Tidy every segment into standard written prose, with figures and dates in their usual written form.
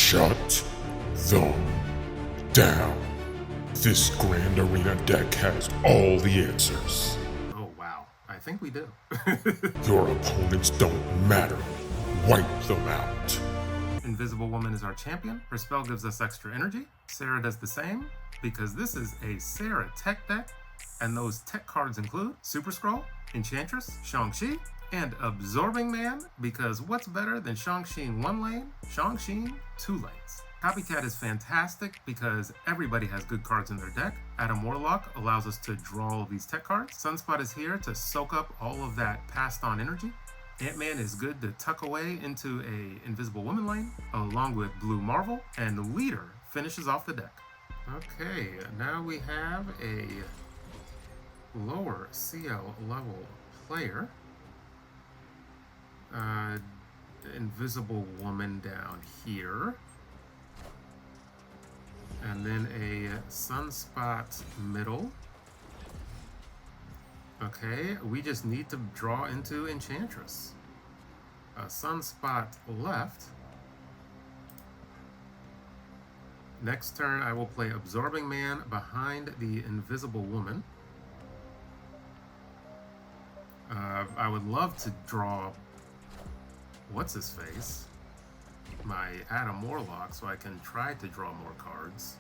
Shut them down. This Grand Arena deck has all the answers. Oh wow, I think we do. Your opponents don't matter. Wipe them out. Invisible Woman is our champion. Her spell gives us extra energy. Sarah does the same, because this is a Sarah tech deck, and those tech cards include Super Scroll, Enchantress, Shang-Chi, and Absorbing Man, because what's better than Shang-Chi in 1 lane, Shang-Chi in 2 lanes. Copycat is fantastic because everybody has good cards in their deck. Adam Warlock allows us to draw all of these tech cards. Sunspot is here to soak up all of that passed on energy. Ant-Man is good to tuck away into a Invisible Woman lane, along with Blue Marvel, and Leader finishes off the deck. Okay, now we have a lower CL level player. Invisible Woman down here. And then a Sunspot middle. Okay, we just need to draw into Enchantress. A Sunspot left. Next turn, I will play Absorbing Man behind the Invisible Woman. I would love to draw what's-his-face, my Adam Warlock, so I can try to draw more cards.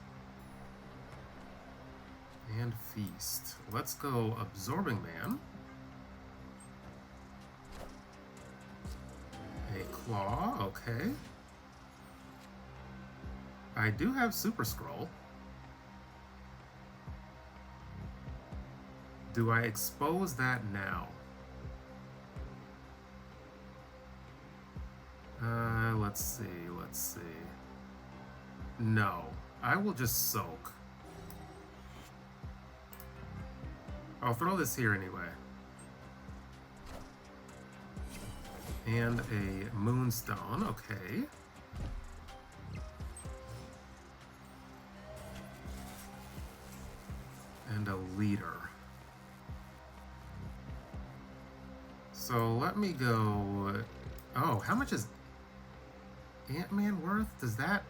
And Feast. Let's go Absorbing Man. A Claw, okay. I do have Super Scroll. Do I expose that now? Let's see. No, I will just soak. I'll throw this here anyway. And a Moonstone, okay. And a Leader. So let me go. Oh, how much is Ant-Man worth? Does that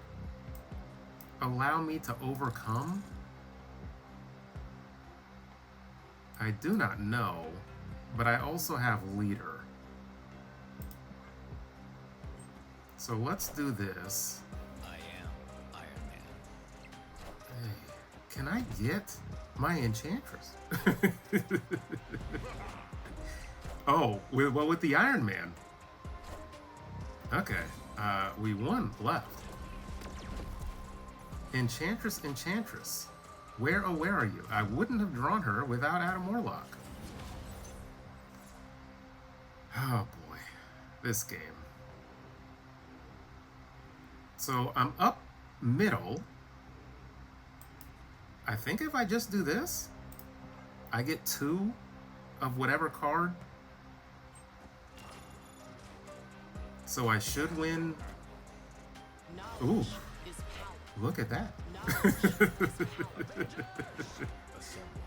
allow me to overcome? I do not know, but I also have Leader. So let's do this. I am Iron Man. Hey, can I get my Enchantress? Oh, with the Iron Man. Okay, we won left. Enchantress. Where are you? I wouldn't have drawn her without Adam Warlock. Oh boy, this game. So I'm up middle. I think if I just do this, I get 2 of whatever card. So I should win. Ooh, look at that.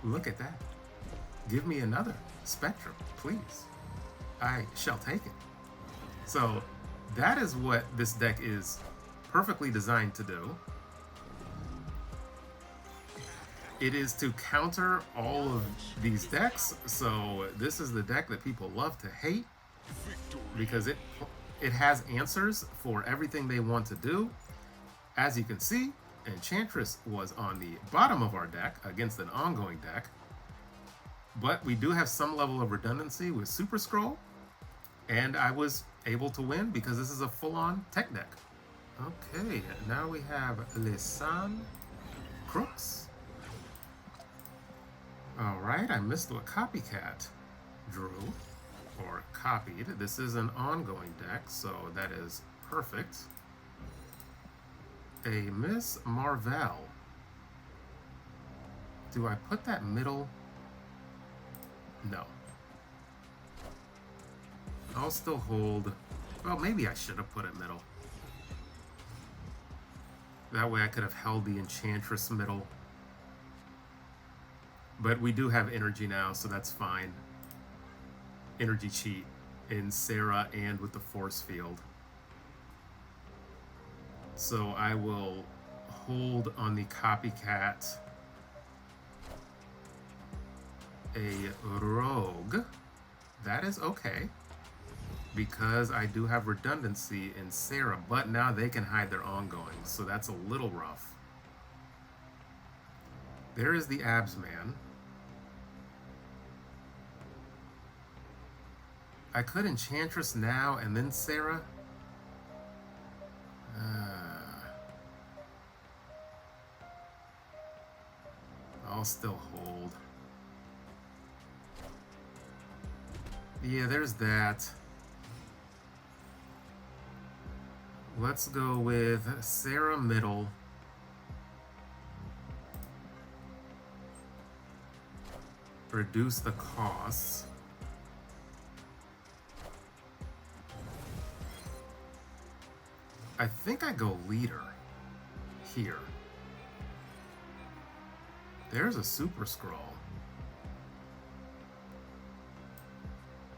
Look at that. Give me another Spectrum, please. I shall take it. So that is what this deck is perfectly designed to do. It is to counter all of these decks. So this is the deck that people love to hate because it has answers for everything they want to do. As you can see, Enchantress was on the bottom of our deck against an ongoing deck, but we do have some level of redundancy with Super Scroll, and I was able to win because this is a full-on tech deck. Okay, now we have Lisanne Crooks. Alright, I missed what Copycat drew, or copied. This is an ongoing deck, so that is perfect. A Miss Marvel. Do I put that middle? No. I'll still hold. Well, maybe I should have put it middle. That way I could have held the Enchantress middle. But we do have energy now, so that's fine. Energy cheat in Sarah and with the force field. So I will hold on the copycat a rogue. That is okay, because I do have redundancy in Sarah, but now they can hide their ongoing, so that's a little rough. There is the abs man. I could Enchantress now and then Sarah. I'll still hold. Yeah, there's that. Let's go with Sarah middle. Reduce the costs. I think I go leader here. There's a super scroll.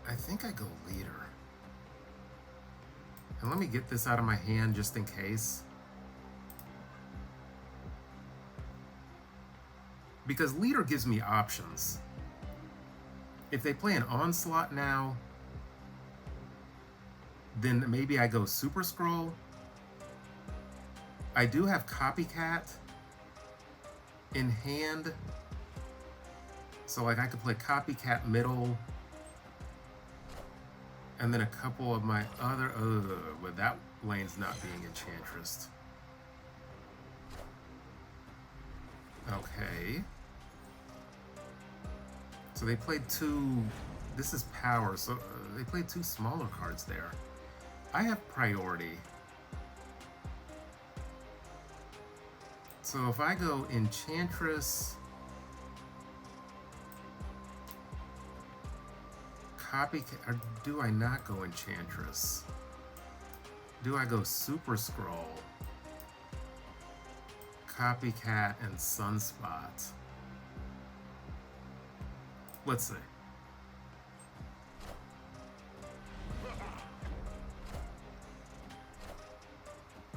I think I go leader. And let me get this out of my hand just in case. Because leader gives me options. If they play an onslaught now, then maybe I go super scroll. I do have copycat in hand. So like I could play copycat middle. And then a couple of my other, but that lane's not being Enchantress. Okay. So they played two, this is power, so they played two smaller cards there. I have priority. So if I go Enchantress, copycat, or do I not go Enchantress? Do I go Super Scroll, Copycat, and Sunspot? Let's see.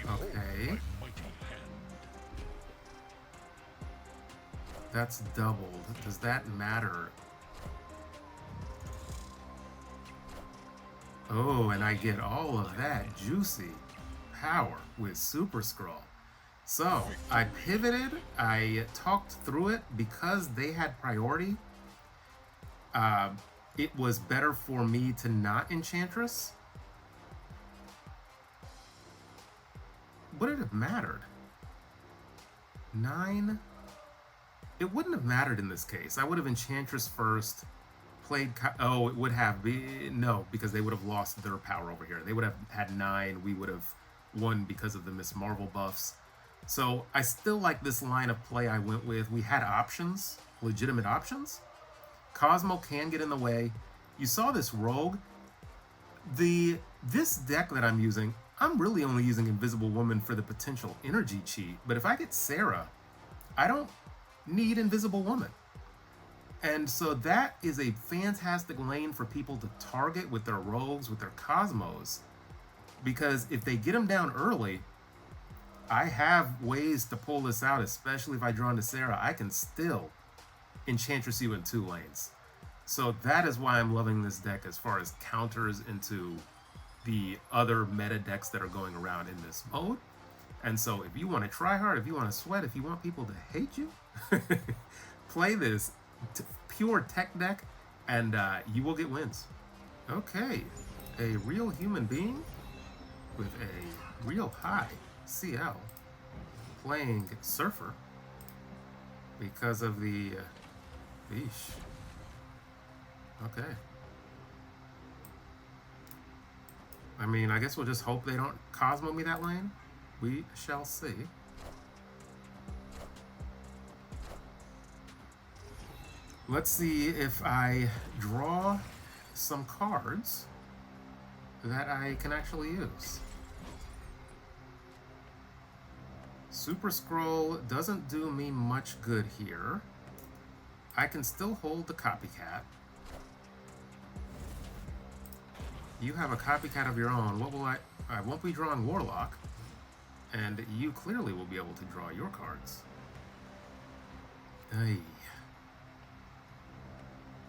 Okay. That's doubled. Does that matter? Oh, and I get all of that juicy power with Super Scroll. So I pivoted, I talked through it because they had priority. It was better for me to not Enchantress. Would it have mattered? 9? It wouldn't have mattered in this case. I would have Enchantress first, played, oh, it would have been, no, because they would have lost their power over here. They would have had 9, we would have won because of the Miss Marvel buffs. So I still like this line of play I went with. We had options, legitimate options. Cosmo can get in the way. You saw this rogue. This deck that I'm using, I'm really only using Invisible Woman for the potential energy cheat. But if I get Sarah, I don't need Invisible Woman. And so that is a fantastic lane for people to target with their rogues, with their Cosmos. Because if they get them down early, I have ways to pull this out, especially if I draw into Sarah. I can still Enchantress you in 2 lanes. So that is why I'm loving this deck as far as counters into the other meta decks that are going around in this mode. And so if you want to try hard, if you want to sweat, if you want people to hate you, play this pure tech deck and you will get wins. Okay, a real human being with a real high CL playing Surfer because of the Eesh. Okay. I mean, I guess we'll just hope they don't Cosmo me that lane. We shall see. Let's see if I draw some cards that I can actually use. Super Scroll doesn't do me much good here. I can still hold the Copycat. You have a Copycat of your own. What will I won't be drawing Warlock. And you clearly will be able to draw your cards. Ay.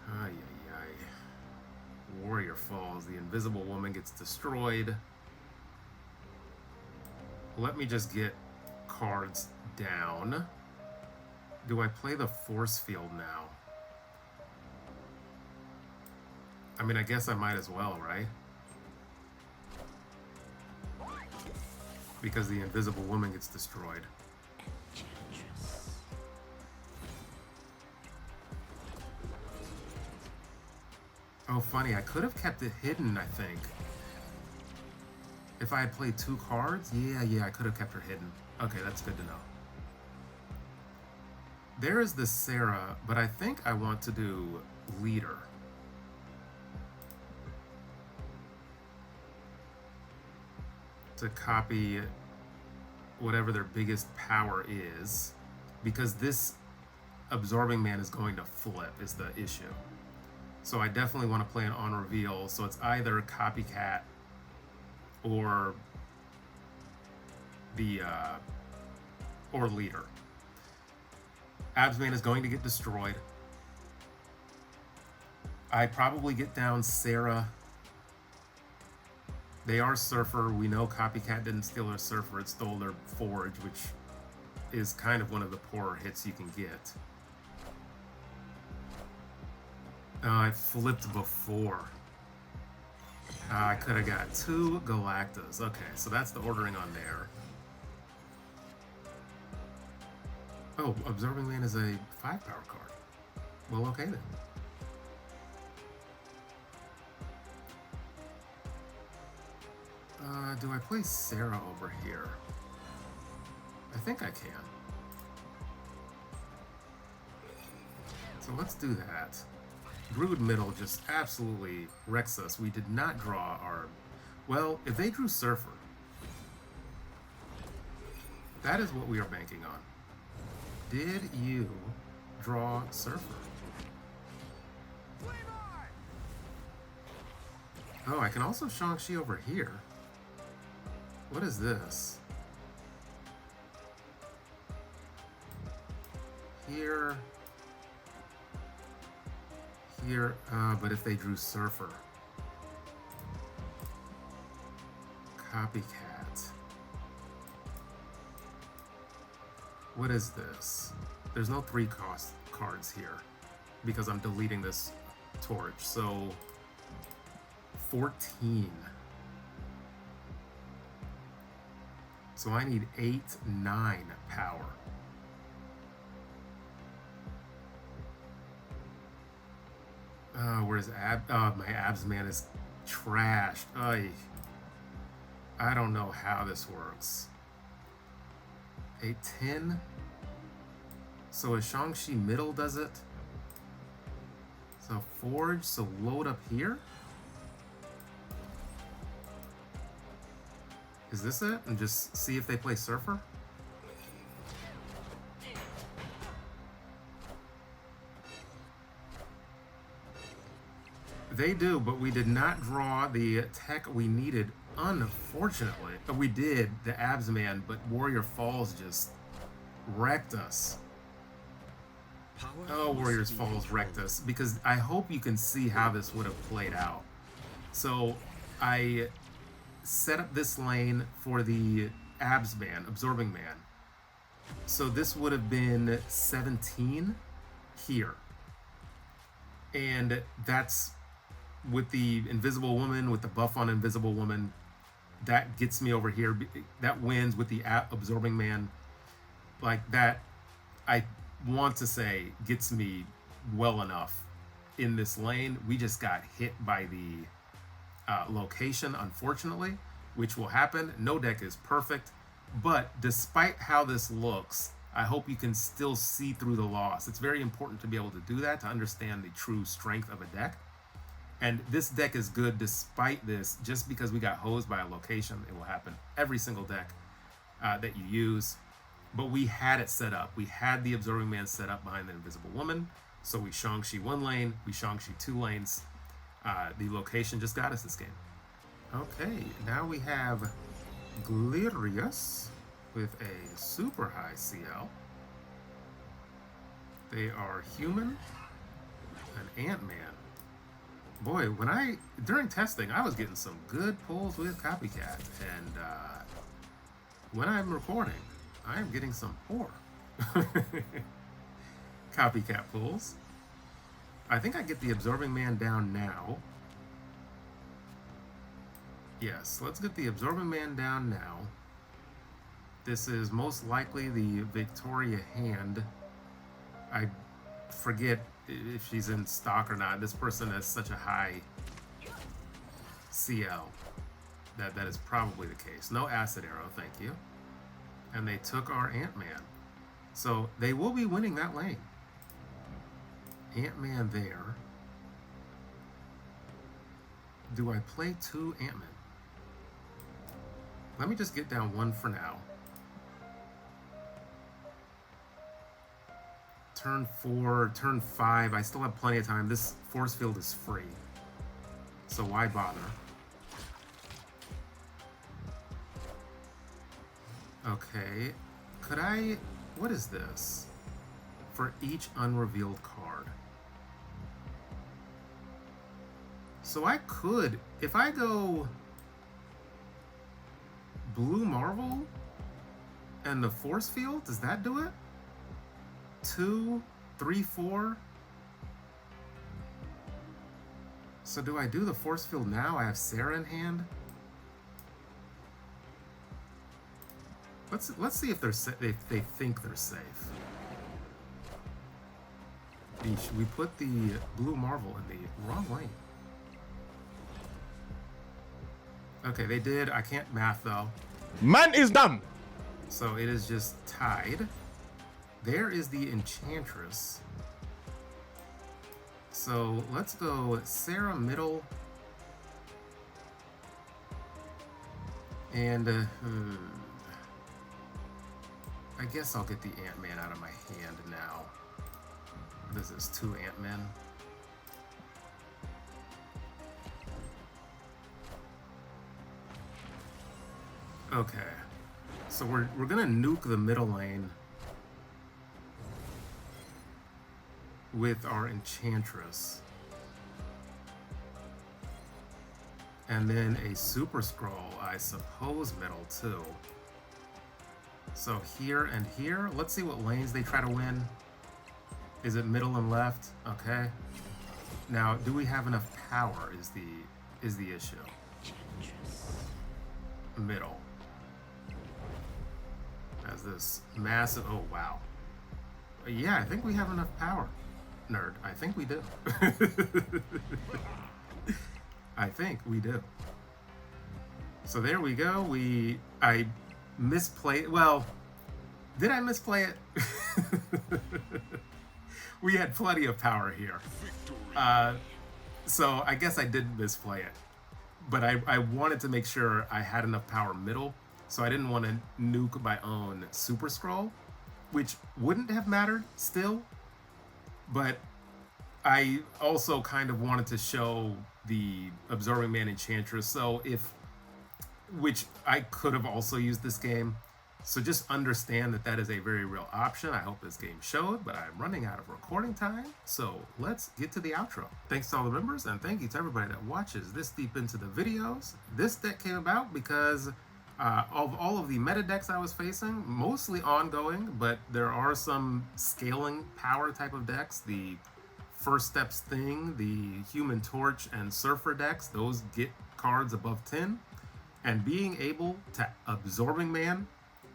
Ay, ay, ay. Warrior falls. The invisible woman gets destroyed. Let me just get cards down. Do I play the force field now? I mean, I guess I might as well, right? Because the invisible woman gets destroyed. Oh, funny. I could have kept it hidden, I think. If I had played 2 cards? Yeah, I could have kept her hidden. Okay, that's good to know. There is the Sarah, but I think I want to do leader. To copy whatever their biggest power is, because this absorbing man is going to flip is the issue. So I definitely want to play an on reveal, so it's either copycat or the or leader. Absman is going to get destroyed. I probably get down Sarah. They are Surfer. We know Copycat didn't steal their Surfer. It stole their Forge, which is kind of one of the poorer hits you can get. I flipped before. I could have got 2 Galactas. Okay, so that's the ordering on there. Oh, Absorbing Man is a 5 power card. Well, okay then. Do I play Sarah over here? I think I can. So let's do that. Brood Middle just absolutely wrecks us. We did not draw our... Well, if they drew Surfer, that is what we are banking on. Did you draw Surfer? Oh, I can also Shang-Chi over here. What is this? Here. Here, but if they drew Surfer. Copycat. What is this? There's no 3-cost cards here because I'm deleting this torch. So 14. So I need 8, 9 power. Where's my abs man is trashed. I don't know how this works. 8, 10. So is Shang-Chi middle does it? So Forge, so load up here? Is this it? And just see if they play Surfer? They do, but we did not draw the tech we needed, unfortunately. We did, the Abs Man, but Warrior Falls just wrecked us. Oh, Warriors Falls wrecked us, because I hope you can see how this would have played out. So I set up this lane for the Abs Man, Absorbing Man. So this would have been 17 here. And that's with the Invisible Woman, with the buff on Invisible Woman. That gets me over here. That wins with the Absorbing Man. Like that, I want to say, gets me well enough in this lane. We just got hit by the location, unfortunately, which will happen. No deck is perfect, but despite how this looks, I hope you can still see through the loss. It's very important to be able to do that, to understand the true strength of a deck. And this deck is good despite this. Just because we got hosed by a location, it will happen every single deck that you use. But we had it set up. We had the Absorbing Man set up behind the Invisible Woman. So we Shang-Chi 1 lane, we Shang-Chi 2 lanes. The location just got us this game. Okay, now we have Glirius. with a super high CL. They are human and Ant-Man. Boy, during testing, I was getting some good pulls with Copycat, and when I'm recording, I am getting some poor Copycat pulls. I think I get the Absorbing Man down now. Yes, let's get the Absorbing Man down now. This is most likely the Victoria Hand. I forget if she's in stock or not. This person has such a high CL that is probably the case. No Acid Arrow, thank you. And they took our Ant-Man. So they will be winning that lane. Ant-Man there. Do I play 2 Ant-Man? Let me just get down 1 for now. Turn 4, turn 5, I still have plenty of time. This force field is free, so why bother? Okay, what is this? For each unrevealed card. So I could, if I go Blue Marvel and the force field, does that do it? 2, 3, 4. So do I do the force field now? I have Sarah in hand. Let's see if they think they're safe. We put the Blue Marvel in the wrong lane. Okay, they did. I can't math though. Man is dumb. So it is just tied. There is the Enchantress. So let's go Sarah middle. And I guess I'll get the Ant-Man out of my hand now. This is 2 Ant-Men. Okay. So we're gonna nuke the middle lane with our Enchantress. And then a Super Scroll, I suppose, middle too. So here and here, let's see what lanes they try to win. Is it middle and left? Okay. Now, do we have enough power is the issue. Middle. As this massive, oh wow. Yeah, I think we have enough power. Nerd, I think we do. I think we do. So there we go. I misplayed, well, did I misplay it? We had plenty of power here. So I guess I did misplay it. But I wanted to make sure I had enough power middle, so I didn't want to nuke my own Super Scroll, which wouldn't have mattered still. But I also kind of wanted to show the Absorbing Man Enchantress, so which I could have also used this game. So just understand that is a very real option. I hope this game showed, but I'm running out of recording time. So let's get to the outro. Thanks to all the members, and thank you to everybody that watches this deep into the videos. This deck came about because of all of the meta decks I was facing, mostly ongoing, but there are some scaling power type of decks. The First Steps Thing, the Human Torch, and Surfer decks, those get cards above 10. And being able to Absorbing Man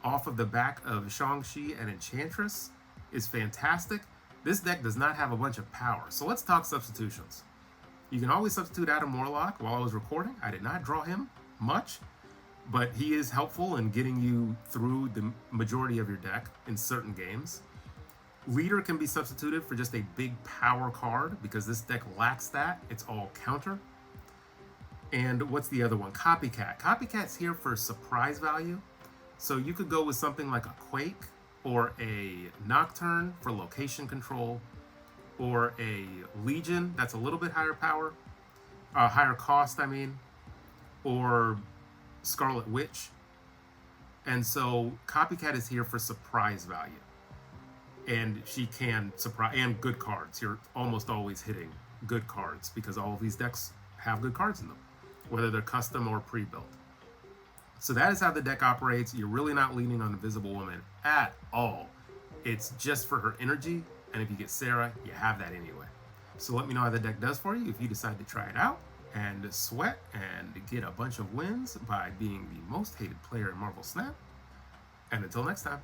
off of the back of Shang-Chi and Enchantress is fantastic. This deck does not have a bunch of power. So let's talk substitutions. You can always substitute Adam Warlock. While I was recording, I did not draw him much, but he is helpful in getting you through the majority of your deck in certain games. Leader can be substituted for just a big power card because this deck lacks that. It's all counter. And what's the other one? Copycat. Copycat's here for surprise value. So you could go with something like a Quake or a Nocturne for location control, or a Legion that's a little bit higher power, higher cost, I mean, or Scarlet Witch. And so Copycat is here for surprise value. And she can surprise, and good cards. You're almost always hitting good cards because all of these decks have good cards in them, whether they're custom or pre-built. So that is how the deck operates. You're really not leaning on Invisible Woman at all. It's just for her energy, and if you get Sarah, you have that anyway. So let me know how the deck does for you if you decide to try it out and sweat and get a bunch of wins by being the most hated player in Marvel Snap. And until next time.